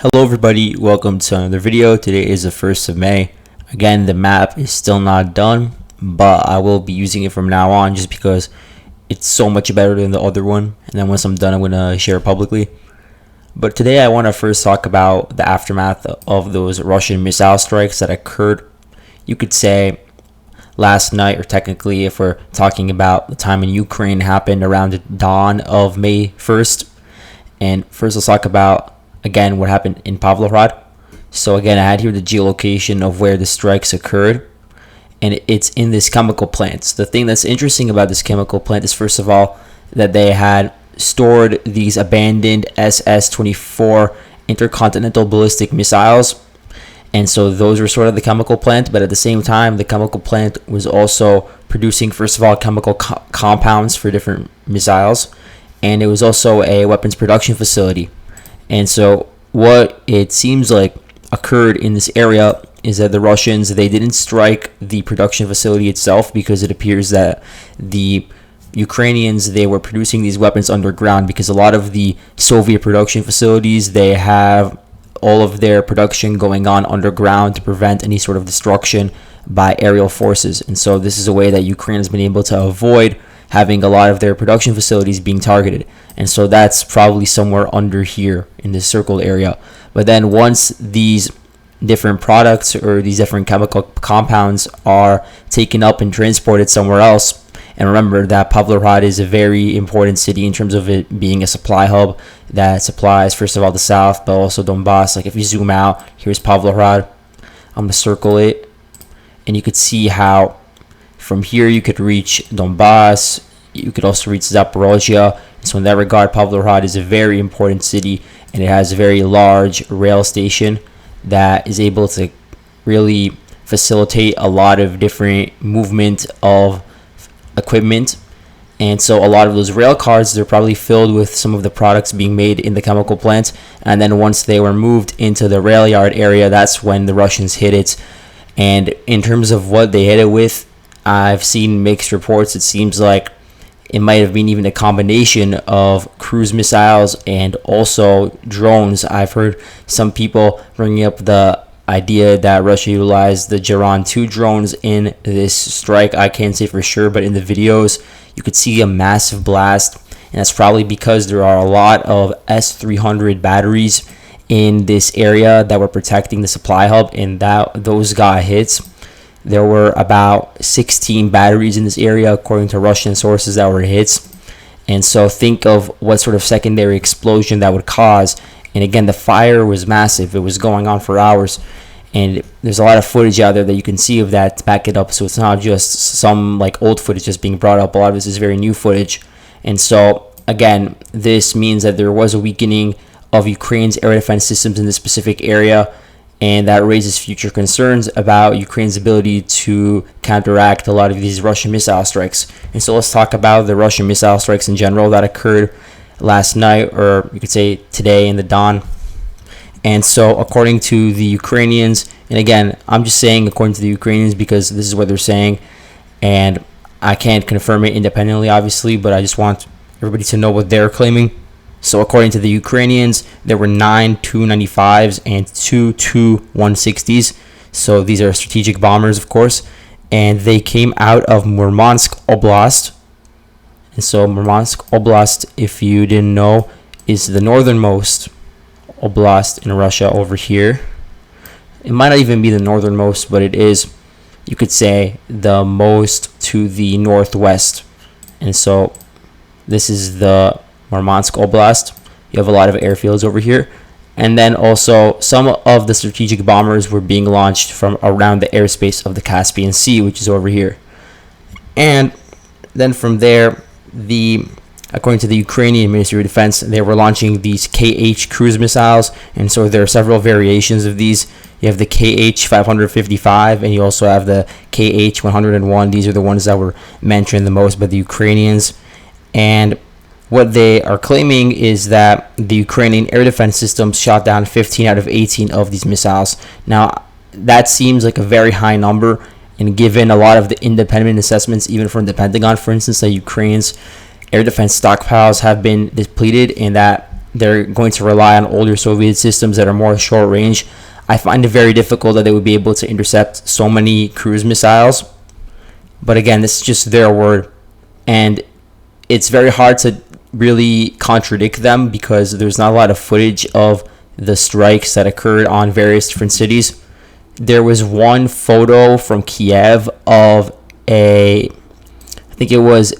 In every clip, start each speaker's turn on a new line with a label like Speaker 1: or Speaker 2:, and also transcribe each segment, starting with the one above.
Speaker 1: Hello everybody, welcome to another video. Today is the 1st of May. Again, the map is still not done, but I will be using it from now on just because it's so much better than the other one. And then once I'm done, I'm going to share it publicly. But today I want to first talk about the aftermath of those Russian missile strikes that occurred, you could say, last night, or technically if we're talking about the time in Ukraine, happened around the dawn of May 1st. And first let's talk about again what happened in Pavlohrad. So again, I had here the geolocation of where the strikes occurred, and it's in this chemical plant. So the thing that's interesting about this chemical plant is, first of all, that they had stored these abandoned SS-24 intercontinental ballistic missiles, and so those were sort of the chemical plant. But at the same time, the chemical plant was also producing, first of all, chemical compounds for different missiles, and it was also a weapons production facility. And so what it seems like occurred in this area is that the Russians, they didn't strike the production facility itself, because it appears that the Ukrainians, they were producing these weapons underground, because a lot of the Soviet production facilities, they have all of their production going on underground to prevent any sort of destruction by aerial forces. And so this is a way that Ukraine has been able to avoid having a lot of their production facilities being targeted. And so that's probably somewhere under here in this circled area. But then once these different products or these different chemical compounds are taken up and transported somewhere else, and remember that Pavlohrad is a very important city in terms of it being a supply hub that supplies, first of all, the south, but also Donbass. Like if you zoom out, here's Pavlohrad. I'm going to circle it, and you could see how from here you could reach Donbass. You could also reach Zaporozhye. So in that regard, Pavlohrad is a very important city, and it has a very large rail station that is able to really facilitate a lot of different movement of equipment. And so a lot of those rail cars, they're probably filled with some of the products being made in the chemical plant. And then once they were moved into the rail yard area, that's when the Russians hit it. And in terms of what they hit it with, I've seen mixed reports. It seems like it might have been even a combination of cruise missiles and also drones. I've heard some people bringing up the idea that Russia utilized the Geran 2 drones in this strike. I can't say for sure, but in the videos you could see a massive blast, and that's probably because there are a lot of S-300 batteries in this area that were protecting the supply hub, and that those got hits. There were about 16 batteries in this area, according to Russian sources, that were hits. And so think of what sort of secondary explosion that would cause. And again, the fire was massive. It was going on for hours. And there's a lot of footage out there that you can see of that to back it up. So it's not just some like old footage just being brought up. A lot of this is very new footage. And so again, this means that there was a weakening of Ukraine's air defense systems in this specific area, and that raises future concerns about Ukraine's ability to counteract a lot of these Russian missile strikes. And so let's talk about the Russian missile strikes in general that occurred last night, or you could say today in the dawn. And so according to the Ukrainians, and again, I'm just saying according to the Ukrainians because this is what they're saying, and I can't confirm it independently, obviously, but I just want everybody to know what they're claiming. So according to the Ukrainians, there were 9 Tu-95s and 2 Tu-160s. So these are strategic bombers, of course. And they came out of Murmansk Oblast. And so Murmansk Oblast, if you didn't know, is the northernmost oblast in Russia over here. It might not even be the northernmost, but it is, you could say, the most to the northwest. And so this is the Murmansk Oblast. You have a lot of airfields over here. And then also some of the strategic bombers were being launched from around the airspace of the Caspian Sea, which is over here. And then from there, according to the Ukrainian Ministry of Defense, they were launching these KH cruise missiles. And so there are several variations of these. You have the KH-555, and you also have the KH-101. These are the ones that were mentioned the most by the Ukrainians. And what they are claiming is that the Ukrainian air defense systems shot down 15 out of 18 of these missiles. Now, that seems like a very high number, and given a lot of the independent assessments, even from the Pentagon, for instance, that Ukraine's air defense stockpiles have been depleted, and that they're going to rely on older Soviet systems that are more short range. I find it very difficult that they would be able to intercept so many cruise missiles. But again, this is just their word, and it's very hard to really contradict them because there's not a lot of footage of the strikes that occurred on various different cities. There was one photo from Kiev of I think it was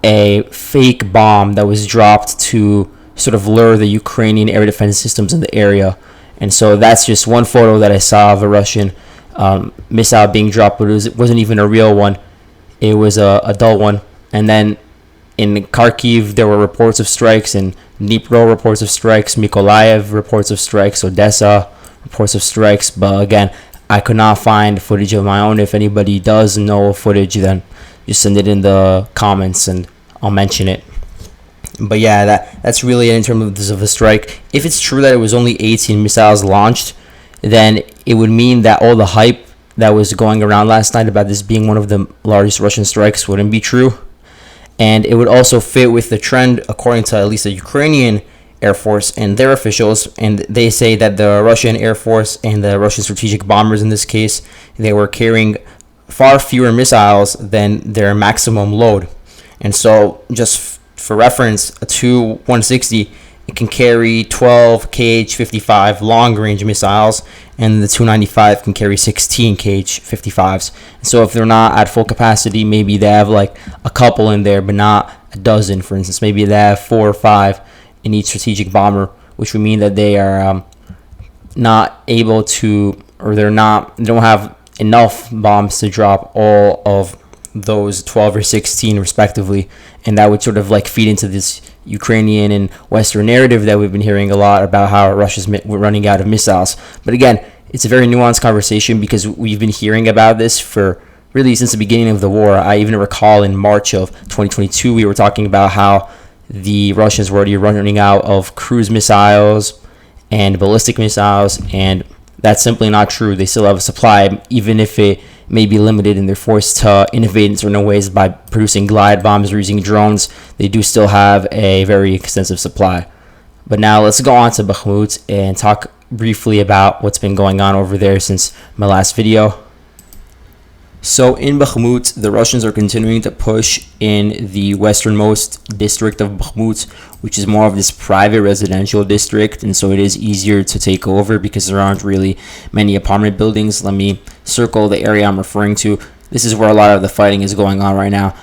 Speaker 1: a fake bomb that was dropped to sort of lure the Ukrainian air defense systems in the area. And so that's just one photo that I saw of a Russian missile being dropped, but it wasn't even a real one. It was a dull one. And then in Kharkiv, there were reports of strikes, in Dnipro, reports of strikes, Mykolaiv, reports of strikes, Odessa, reports of strikes. But again, I could not find footage of my own. If anybody does know footage, then just send it in the comments and I'll mention it. But yeah, that's really it in terms of the strike. If it's true that it was only 18 missiles launched, then it would mean that all the hype that was going around last night about this being one of the largest Russian strikes wouldn't be true. And it would also fit with the trend, according to at least the Ukrainian Air Force and their officials. And they say that the Russian Air Force and the Russian strategic bombers in this case, they were carrying far fewer missiles than their maximum load. And so just for reference, a Tu-160, it can carry 12 Kh-55 long-range missiles, and the Tu-95 can carry 16 Kh-55s. So if they're not at full capacity, maybe they have like a couple in there, but not a dozen, for instance. Maybe they have 4 or 5 in each strategic bomber, which would mean that they are not able to, or they don't have enough bombs to drop all of those 12 or 16 respectively. And that would sort of like feed into this Ukrainian and Western narrative that we've been hearing a lot about how Russia's running out of missiles. But again, it's a very nuanced conversation because we've been hearing about this for really since the beginning of the war. I even recall in March of 2022, we were talking about how the Russians were already running out of cruise missiles and ballistic missiles, and that's simply not true. They still have a supply, even if it may be limited and they're forced to innovate in certain ways by producing glide bombs or using drones. They do still have a very extensive supply. But now let's go on to Bakhmut and talk briefly about what's been going on over there since my last video. So in Bakhmut, the Russians are continuing to push in the westernmost district of Bakhmut, which is more of this private residential district, and so it is easier to take over because there aren't really many apartment buildings. Let me circle the area I'm referring to. This is where a lot of the fighting is going on right now.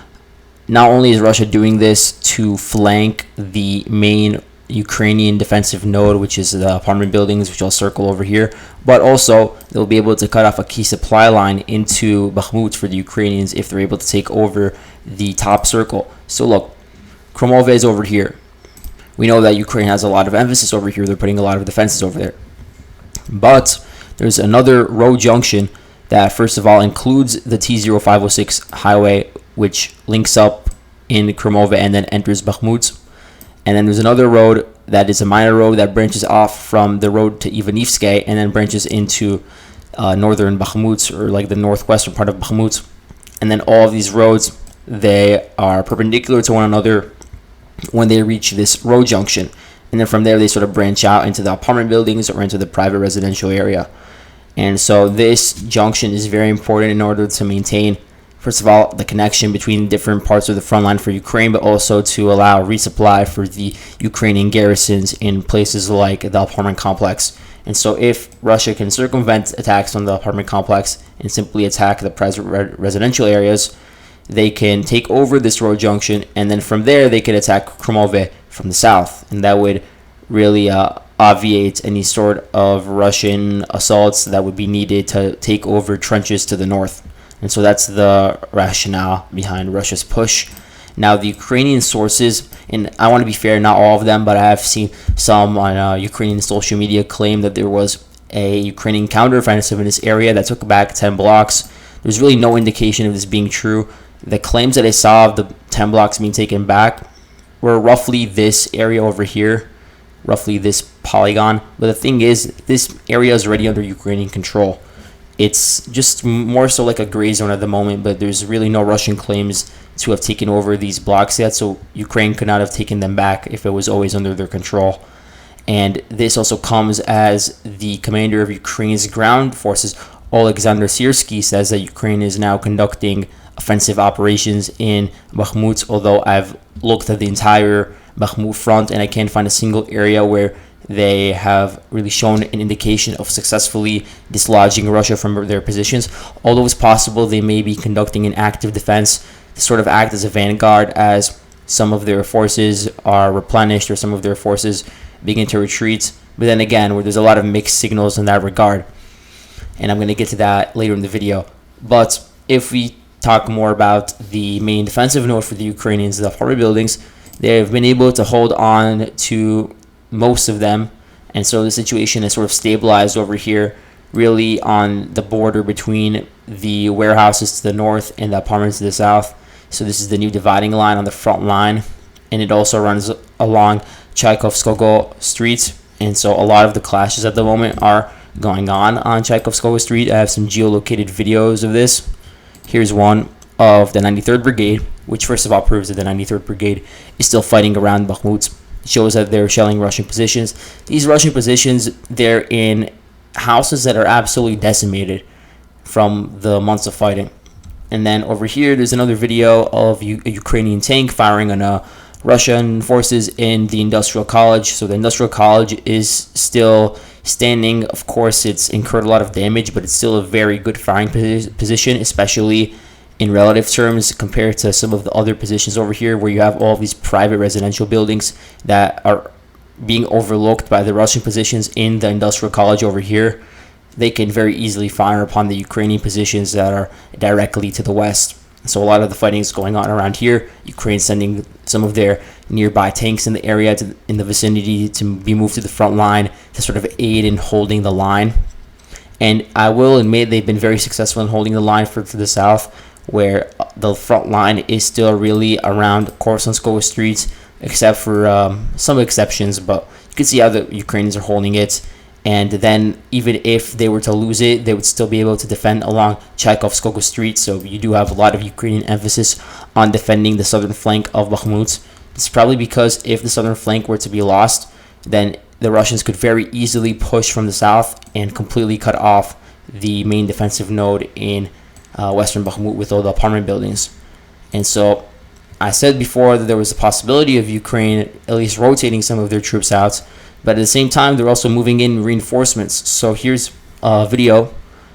Speaker 1: Not only is Russia doing this to flank the main Ukrainian defensive node, which is the apartment buildings, which I'll circle over here, but also they'll be able to cut off a key supply line into Bakhmut for the Ukrainians if they're able to take over the top circle. So look, Kromove is over here. We know that Ukraine has a lot of emphasis over here. They're putting a lot of defenses over there. But there's another road junction that first of all includes the T-0506 highway, which links up in Kromove and then enters Bakhmut. And then there's another road that is a minor road that branches off from the road to Ivanivsky and then branches into northern Bakhmut, or like the northwestern part of Bakhmut. And then all of these roads, they are perpendicular to one another when they reach this road junction. And then from there, they sort of branch out into the apartment buildings or into the private residential area. And so this junction is very important in order to maintain, first of all, the connection between different parts of the front line for Ukraine, but also to allow resupply for the Ukrainian garrisons in places like the apartment complex. And so if Russia can circumvent attacks on the apartment complex and simply attack the private residential areas, they can take over this road junction, and then from there they can attack Kromove from the south. And that would really obviate any sort of Russian assaults that would be needed to take over trenches to the north. And so that's the rationale behind Russia's push. Now, the Ukrainian sources, and I want to be fair, not all of them, but I have seen some on Ukrainian social media claim that there was a Ukrainian counteroffensive in this area that took back 10 blocks. There's really no indication of this being true. The claims that I saw of the 10 blocks being taken back were roughly this area over here, roughly this polygon. But the thing is, this area is already under Ukrainian control. It's just more so like a gray zone at the moment, but there's really no Russian claims to have taken over these blocks yet, so Ukraine could not have taken them back if it was always under their control. And this also comes as the commander of Ukraine's ground forces, Alexander Syrskyi, says that Ukraine is now conducting offensive operations in Bakhmut, although I've looked at the entire Bakhmut front and I can't find a single area where they have really shown an indication of successfully dislodging Russia from their positions. Although it's possible they may be conducting an active defense to sort of act as a vanguard as some of their forces are replenished or some of their forces begin to retreat. But then again, where there's a lot of mixed signals in that regard, and I'm going to get to that later in the video. But if we talk more about the main defensive node for the Ukrainians, the apartment buildings, they've been able to hold on to most of them, and so the situation is sort of stabilized over here, really on the border between the warehouses to the north and the apartments to the south. So this is the new dividing line on the front line, and it also runs along Tchaikovskogo Street, and so a lot of the clashes at the moment are going on Tchaikovskogo Street. I have some geolocated videos of this. Here's one of the 93rd Brigade, which first of all proves that the 93rd Brigade is still fighting around Bakhmut. Shows that they're shelling Russian positions. These Russian positions, they're in houses that are absolutely decimated from the months of fighting. And then over here, there's another video of a Ukrainian tank firing on Russian forces in the Industrial College. So the Industrial College is still standing. Of course, it's incurred a lot of damage, but it's still a very good firing position, especially in relative terms compared to some of the other positions over here where you have all these private residential buildings that are being overlooked by the Russian positions in the Industrial College over here. They can very easily fire upon the Ukrainian positions that are directly to the west. So a lot of the fighting is going on around here. Ukraine sending some of their nearby tanks in the area in the vicinity to be moved to the front line to sort of aid in holding the line. And I will admit they've been very successful in holding the line for the south, where the front line is still really around Korsunskoye Street, except for some exceptions, but you can see how the Ukrainians are holding it. And then even if they were to lose it, they would still be able to defend along Tchaikovskogo Street. So you do have a lot of Ukrainian emphasis on defending the southern flank of Bakhmut. It's probably because if the southern flank were to be lost, then the Russians could very easily push from the south and completely cut off the main defensive node in western Bakhmut with all the apartment buildings. And so I said before that there was a possibility of Ukraine at least rotating some of their troops out, but at the same time they're also moving in reinforcements. So here's a video.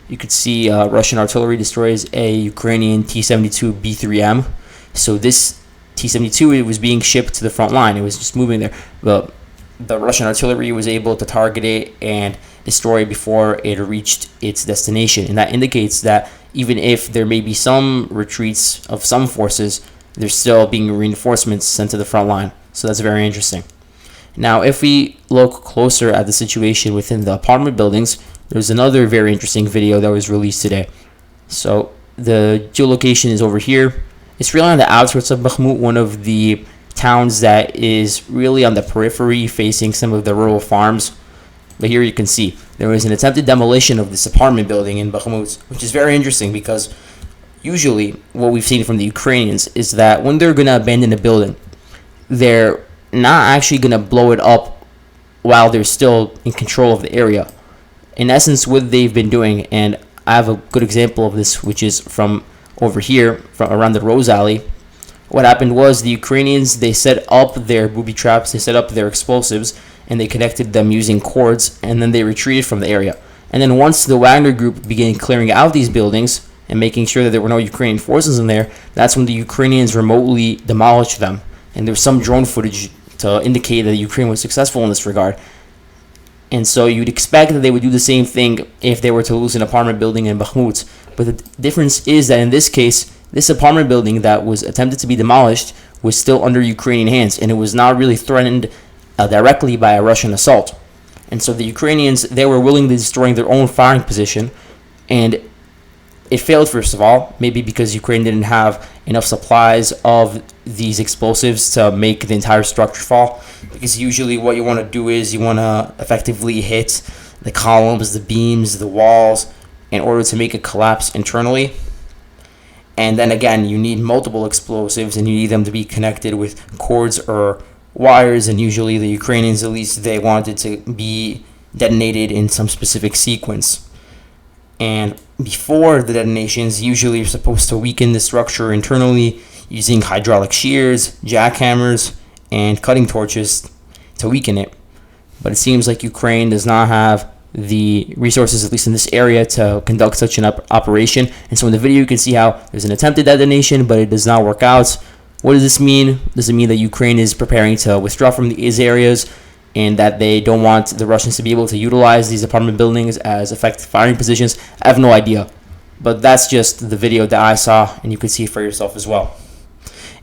Speaker 1: You could see Russian artillery destroys a Ukrainian T-72 B3M. So this T-72, it was being shipped to the front line. It was just moving there, but the Russian artillery was able to target it and destroy it before it reached its destination. And that indicates that even if there may be some retreats of some forces, there's still being reinforcements sent to the front line. So that's very interesting. Now, if we look closer at the situation within the apartment buildings, there's another very interesting video that was released today. So the geolocation is over here. It's really on the outskirts of Bakhmut, one of the towns that is really on the periphery facing some of the rural farms. But here you can see there was an attempted demolition of this apartment building in Bakhmut, which is very interesting because usually what we've seen from the Ukrainians is that when they're going to abandon a building, they're not actually going to blow it up while they're still in control of the area. In essence, what they've been doing, and I have a good example of this, which is from over here, from around the Rose Alley. What happened was the Ukrainians, they set up their booby traps, they set up their explosives, and they connected them using cords, and then they retreated from the area. And then once the Wagner group began clearing out these buildings and making sure that there were no Ukrainian forces in there, that's when the Ukrainians remotely demolished them. And there was some drone footage to indicate that Ukraine was successful in this regard. And so you'd expect that they would do the same thing if they were to lose an apartment building in Bakhmut. But the difference is that in this case, this apartment building that was attempted to be demolished was still under Ukrainian hands, and it was not really threatened directly by a Russian assault. And so the Ukrainians, they were willingly destroying their own firing position, and it failed, first of all, maybe because Ukraine didn't have enough supplies of these explosives to make the entire structure fall. Because usually what you want to do is you want to effectively hit the columns, the beams, the walls, in order to make it collapse internally. And then again, you need multiple explosives, and you need them to be connected with cords or wires, and usually the Ukrainians, at least, they wanted to be detonated in some specific sequence. And before the detonations, usually you're supposed to weaken the structure internally using hydraulic shears, jackhammers, and cutting torches to weaken it. But it seems like Ukraine does not have the resources, at least in this area, to conduct such an operation. And so in the video you can see how there's an attempted detonation, but it does not work out. What does this mean? Does it mean that Ukraine is preparing to withdraw from these areas, and that they don't want the Russians to be able to utilize these apartment buildings as effective firing positions? I have no idea, but that's just the video that I saw, and you can see it for yourself as well.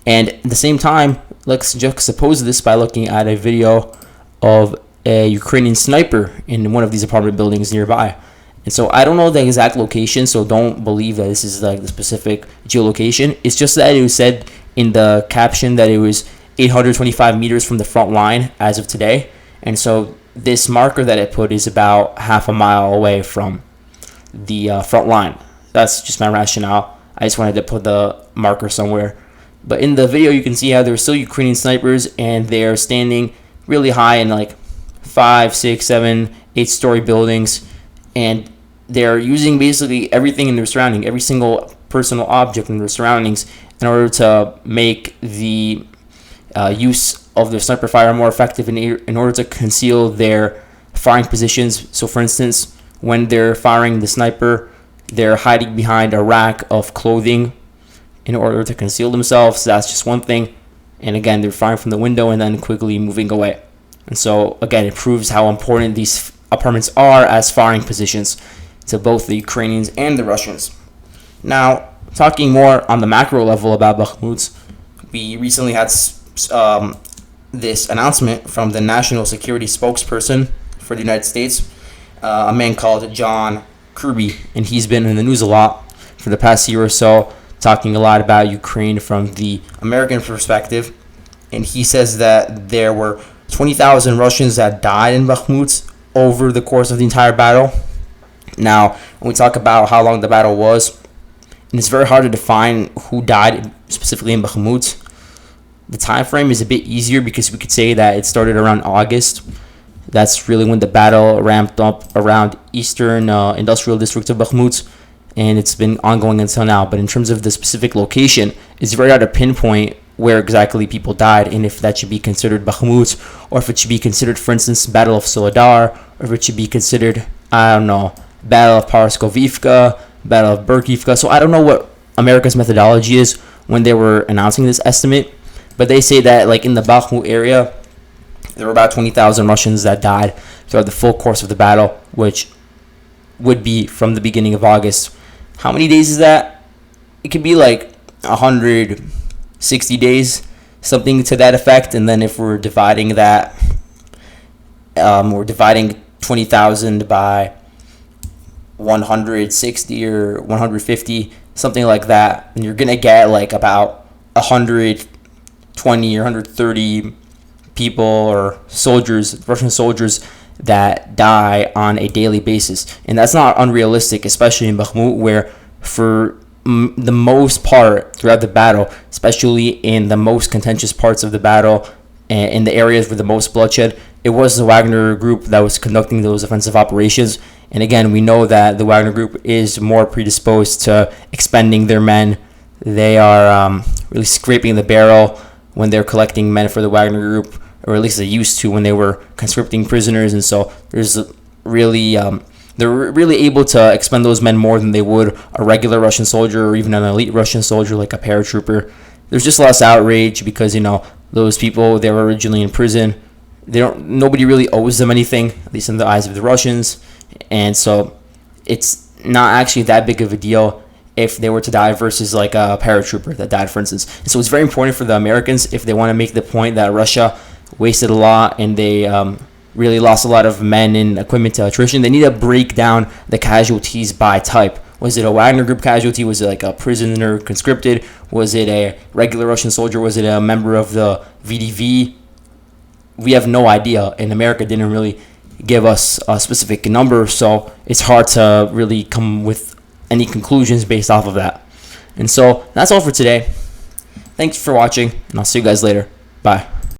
Speaker 1: And at the same time, let's juxtapose this by looking at a video of a Ukrainian sniper in one of these apartment buildings nearby. And so I don't know the exact location, so don't believe that this is like the specific geolocation. It's just that it was said in the caption that it was 825 meters from the front line as of today. And so this marker that I put is about half a mile away from the front line. That's just my rationale. I just wanted to put the marker somewhere. But in the video, you can see how there are still Ukrainian snipers, and they're standing really high in like 5, 6, 7, 8-story buildings, and they're using basically everything in their surrounding, every single personal object in their surroundings, in order to make the use of their sniper fire more effective, in order to conceal their firing positions. So for instance, when they're firing the sniper, they're hiding behind a rack of clothing in order to conceal themselves. That's just one thing. And again, they're firing from the window and then quickly moving away. And so again, it proves how important these apartments are as firing positions to both the Ukrainians and the Russians. Now, talking more on the macro level about Bakhmut, we recently had this announcement from the national security spokesperson for the United States, a man called John Kirby, and he's been in the news a lot for the past year or so, talking a lot about Ukraine from the American perspective. And he says that there were 20,000 Russians that died in Bakhmut over the course of the entire battle. Now, when we talk about how long the battle was, and it's very hard to define who died specifically in Bakhmut, the time frame is a bit easier because we could say that it started around August. That's really when the battle ramped up around eastern industrial district of Bakhmut, and it's been ongoing until now. But in terms of the specific location, it's very hard to pinpoint where exactly people died, and if that should be considered Bakhmut, or if it should be considered, for instance, Battle of Solidar, or if it should be considered, I don't know, Battle of Paraskovivka, Battle of Berkivka. So I don't know what America's methodology is when they were announcing this estimate, but they say that like in the Bakhmut area, there were about 20,000 Russians that died throughout the full course of the battle, which would be from the beginning of August. How many days is that? It could be like 160 days, something to that effect. And then if we're dividing that, we're dividing 20,000 by 160 or 150, something like that, and you're gonna get like about 120 or 130 people or soldiers, Russian soldiers, that die on a daily basis. And that's not unrealistic, especially in Bakhmut, where for the most part throughout the battle, especially in the most contentious parts of the battle and in the areas with the most bloodshed, it was the Wagner group that was conducting those offensive operations. And again, we know that the Wagner group is more predisposed to expending their men. They are really scraping the barrel when they're collecting men for the Wagner group, or at least they used to when they were conscripting prisoners. And so there's really they're really able to expend those men more than they would a regular Russian soldier or even an elite Russian soldier like a paratrooper. There's just less outrage because, you know, those people, they were originally in prison. Nobody really owes them anything, at least in the eyes of the Russians. And so it's not actually that big of a deal if they were to die versus like a paratrooper that died, for instance. And so it's very important for the Americans, if they want to make the point that Russia wasted a lot and they really lost a lot of men and equipment to attrition, they need to break down the casualties by type. Was it a Wagner group casualty? Was it like a prisoner conscripted? Was it a regular Russian soldier? Was it a member of the VDV? We have no idea, and America didn't really give us a specific number, so it's hard to really come with any conclusions based off of that. And so that's all for today. Thanks for watching, and I'll see you guys later. Bye.